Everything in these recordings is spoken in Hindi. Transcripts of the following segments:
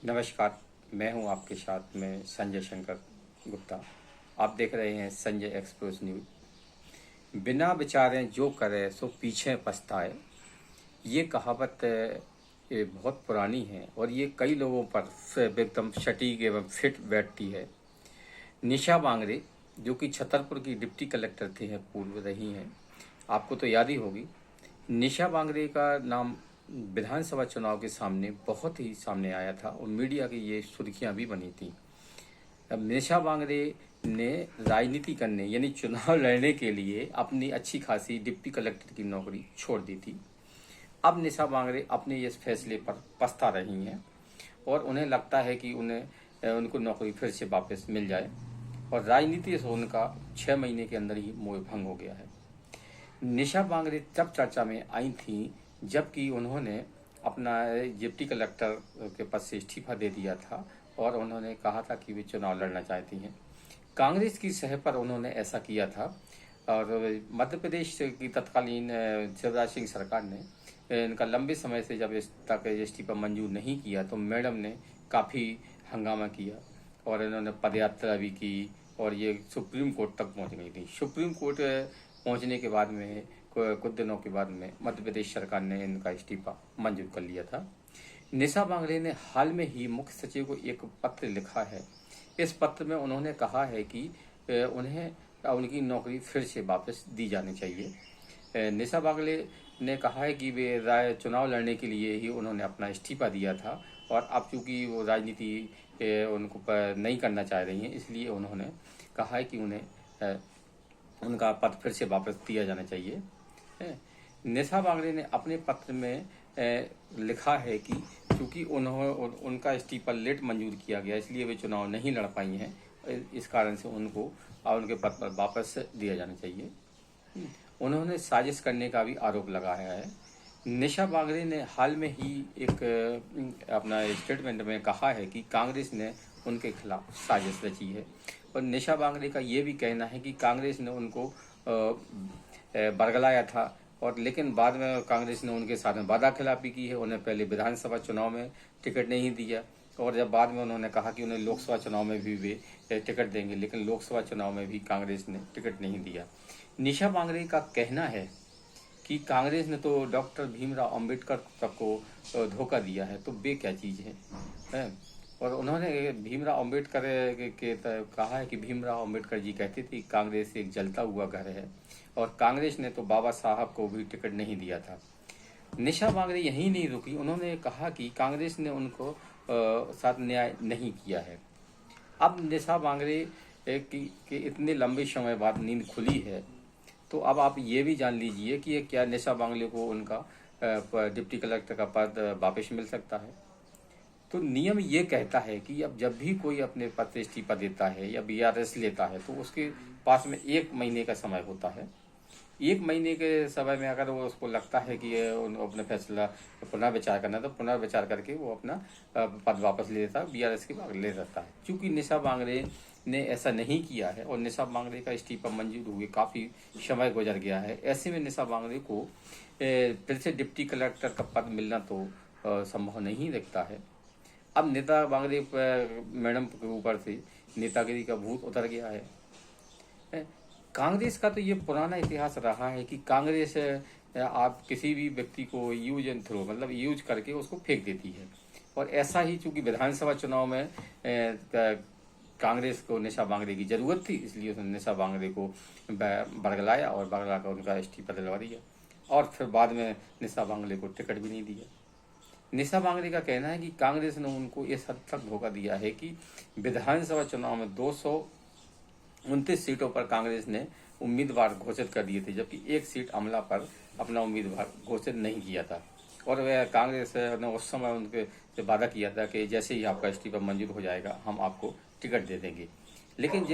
नमस्कार। मैं हूं आपके साथ में संजय शंकर गुप्ता। आप देख रहे हैं संजय एक्सप्रेस न्यूज। बिना विचारे जो करे सो पीछे पछताए, ये कहावत ये बहुत पुरानी है और ये कई लोगों पर एकदम सटीक एवं फिट बैठती है। निशा बांगरे, जो कि छतरपुर की डिप्टी कलेक्टर थी, हैं पूर्व रही हैं, आपको तो याद ही होगी। निशा बांगरे का नाम विधानसभा चुनाव के सामने बहुत ही सामने आया था और मीडिया की ये सुर्खियां भी बनी थी। अब निशा बांगरे ने राजनीति करने यानी चुनाव लड़ने के लिए अपनी अच्छी खासी डिप्टी कलेक्टर की नौकरी छोड़ दी थी। अब निशा बांगरे अपने इस फैसले पर पछता रही हैं और उन्हें लगता है कि उनको नौकरी फिर से वापस मिल जाए और राजनीति से उनका 6 महीने के अंदर ही मोह भंग हो गया है। निशा बांगरे तब चर्चा में आई थी जबकि उन्होंने अपना डिप्टी कलेक्टर के पद से इस्तीफा दे दिया था और उन्होंने कहा था कि वे चुनाव लड़ना चाहती हैं। कांग्रेस की सह पर उन्होंने ऐसा किया था और मध्य प्रदेश की तत्कालीन शिवराज सिंह सरकार ने इनका लंबे समय से जब इस तक इस्तीफा मंजूर नहीं किया तो मैडम ने काफ़ी हंगामा किया और इन्होंने पदयात्रा भी की और ये सुप्रीम कोर्ट तक पहुंच गई थी। सुप्रीम कोर्ट पहुंचने के बाद में कुछ दिनों के बाद में मध्य प्रदेश सरकार ने इनका इस्तीफा मंजूर कर लिया था। निशा बांगरे ने हाल में ही मुख्य सचिव को एक पत्र लिखा है। इस पत्र में उन्होंने कहा है कि उन्हें उनकी नौकरी फिर से वापस दी जानी चाहिए। निशा बांगरे ने कहा है कि वे चुनाव लड़ने के लिए ही उन्होंने अपना इस्तीफा दिया था और अब चूंकि वो राजनीति उनको नहीं करना चाह रही हैं, इसलिए उन्होंने कहा है कि उन्हें उनका पद फिर से वापस दिया जाना चाहिए। निशा बांगरे ने अपने पत्र में लिखा है कि चूंकि उनका इस्तीफा लेट मंजूर किया गया इसलिए वे चुनाव नहीं लड़ पाई हैं, इस कारण से उनको उनके पद पर वापस दिया जाना चाहिए। उन्होंने साजिश करने का भी आरोप लगाया है। निशा बांगरे ने हाल में ही एक अपना स्टेटमेंट में कहा है कि कांग्रेस ने उनके खिलाफ साजिश रची है और निशा बांगरे का ये भी कहना है कि कांग्रेस ने उनको बरगलाया था और लेकिन बाद में कांग्रेस ने उनके साथ में वादा खिलाफी की है। उन्हें पहले विधानसभा चुनाव में टिकट नहीं दिया और जब बाद में उन्होंने कहा कि उन्हें लोकसभा चुनाव में भी वे टिकट देंगे, लेकिन लोकसभा चुनाव में भी कांग्रेस ने टिकट नहीं दिया। निशा बांगरे का कहना है कि कांग्रेस ने तो डॉक्टर भीमराव अंबेडकर तक को धोखा दिया है, तो वे क्या चीज़ है? और उन्होंने भीमराव अंबेडकर के कहा है कि भीमराव अंबेडकर जी कहते थे कांग्रेस एक जलता हुआ घर है और कांग्रेस ने तो बाबा साहब को भी टिकट नहीं दिया था। निशा बांगरे यहीं नहीं रुकी, उन्होंने कहा कि कांग्रेस ने उनको साथ न्याय नहीं किया है। अब निशा बांगरे की इतने लंबे समय बाद नींद खुली है तो अब आप ये भी जान लीजिए कि क्या निशा बांगरे को उनका डिप्टी कलेक्टर का पद वापस मिल सकता है। तो नियम ये कहता है कि अब जब भी कोई अपने पद से इस्तीफा देता है या बीआरएस लेता है तो उसके पास में 1 महीने का समय होता है। 1 महीने के समय में अगर वो उसको लगता है कि अपना फैसला पुनर्विचार करना तो पुनर्विचार करके वो अपना पद वापस ले लेता है, बीआरएस के बाद ले जाता है। चूंकि निशा बांगरे ने ऐसा नहीं किया है और निशा बांगरे का इस्तीफा मंजूर हुए काफ़ी समय गुजर गया है, ऐसे में निशा बांगरे को फिर से डिप्टी कलेक्टर का पद मिलना तो संभव नहीं दिखता है। अब नेता बांगरे मैडम के ऊपर से नेतागिरी का भूत उतर गया है। कांग्रेस का तो ये पुराना इतिहास रहा है कि कांग्रेस आप किसी भी व्यक्ति को यूज एंड थ्रो मतलब यूज करके उसको फेंक देती है और ऐसा ही चूंकि विधानसभा चुनाव में कांग्रेस को निशा बांगरे की जरूरत थी, इसलिए उसने निशा बांगरे को बरगलाया और बरगला कर उनका इस्तीफा दिलवा दिया और फिर बाद में निशा बांगरे को टिकट भी नहीं दिया। निशा बांगरे का कहना है कि कांग्रेस ने उनको इस हद तक धोखा दिया है कि विधानसभा चुनाव में 229 सीटों पर कांग्रेस ने उम्मीदवार घोषित कर दिए थे, जबकि एक सीट अमला पर अपना उम्मीदवार घोषित नहीं किया था और वह कांग्रेस ने उस समय उनके से वादा किया था कि जैसे ही आपका इस्तीफा मंजूर हो जाएगा हम आपको टिकट दे देंगे। लेकिन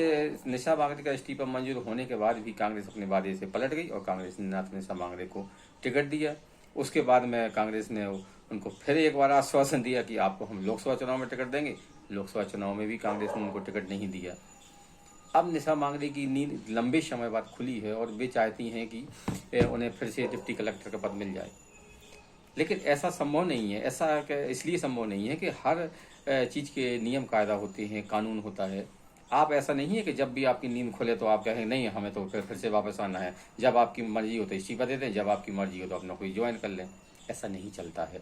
निशा बांगरे का इस्तीफा मंजूर होने के बाद भी कांग्रेस अपने वादे से पलट गई और कांग्रेस ने निशा बांगरे को टिकट दिया। उसके बाद में कांग्रेस ने उनको फिर एक बार आश्वासन दिया कि आपको हम लोकसभा चुनाव में टिकट देंगे। लोकसभा चुनाव में भी कांग्रेस ने उनको टिकट नहीं दिया। अब निशा बांगरे की नींद लंबे समय बाद खुली है और वे चाहती हैं कि उन्हें फिर से डिप्टी कलेक्टर का पद मिल जाए। लेकिन ऐसा संभव नहीं है। ऐसा इसलिए संभव नहीं है कि हर चीज़ के नियम कायदा होते हैं, कानून होता है। आप ऐसा नहीं है कि जब भी आपकी नींद खुले तो आप कहें नहीं हमें तो फिर से वापस आना है, जब आपकी मर्जी हो तो इस्तीफा दे दें, जब आपकी मर्जी हो तो अपना कोई ज्वाइन कर लें। ऐसा नहीं चलता है।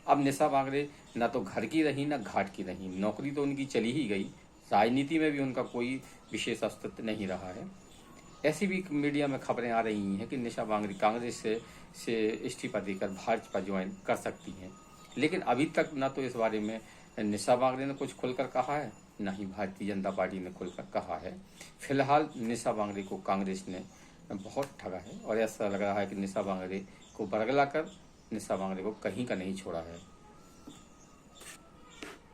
अब निशा बांगड़े ना तो घर की रही ना घाट की रही, नौकरी तो उनकी चली ही गई, राजनीति में भी उनका कोई विशेष अस्तित्व नहीं रहा है। ऐसी भी मीडिया में खबरें आ रही हैं कि निशा बांगड़ी कांग्रेस से इस्तीफा देकर भाजपा ज्वाइन कर सकती हैं, लेकिन अभी तक ना तो इस बारे में निशा बांगड़ी ने कुछ खुलकर कहा है, ना ही भारतीय जनता पार्टी ने खुलकर कहा है। फिलहाल निशा बांगड़ी को कांग्रेस ने बहुत ठगा है और ऐसा लग रहा है कि निशा बांगड़ी को बरगला कर निशा बांगड़ी को कहीं का नहीं छोड़ा है।